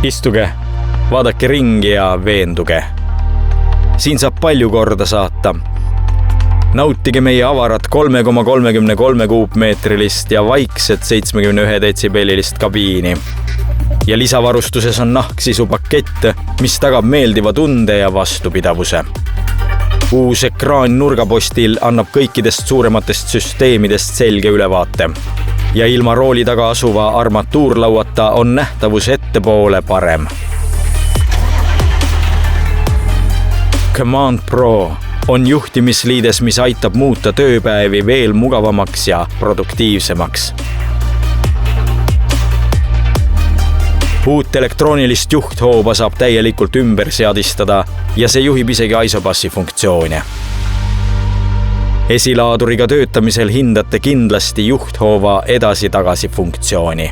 Istuge, vaadake ringi ja veenduge. Siin saab palju korda saata. Nautige meie avarat 3,33 kuupmeetrilist ja vaikset 71 detsibellilist kabiini. Ja lisavarustuses on nahksisupakett, mis tagab meeldiva tunde ja vastupidavuse. Uus ekraan nurgapostil annab kõikidest suurematest süsteemidest selge ülevaate. Ja ilma rooli taga asuva armatuurlauata on nähtavus ettepoole parem. Command Pro on juhtimisliides, mis aitab muuta tööpäevi veel mugavamaks ja produktiivsemaks. Uut elektroonilist juhthooba saab täielikult ümber seadistada ja see juhib isegi ISOBUSi funktsioone. Esilaaduriga töötamisel hindate kindlasti juhthoova edasi-tagasi funktsiooni.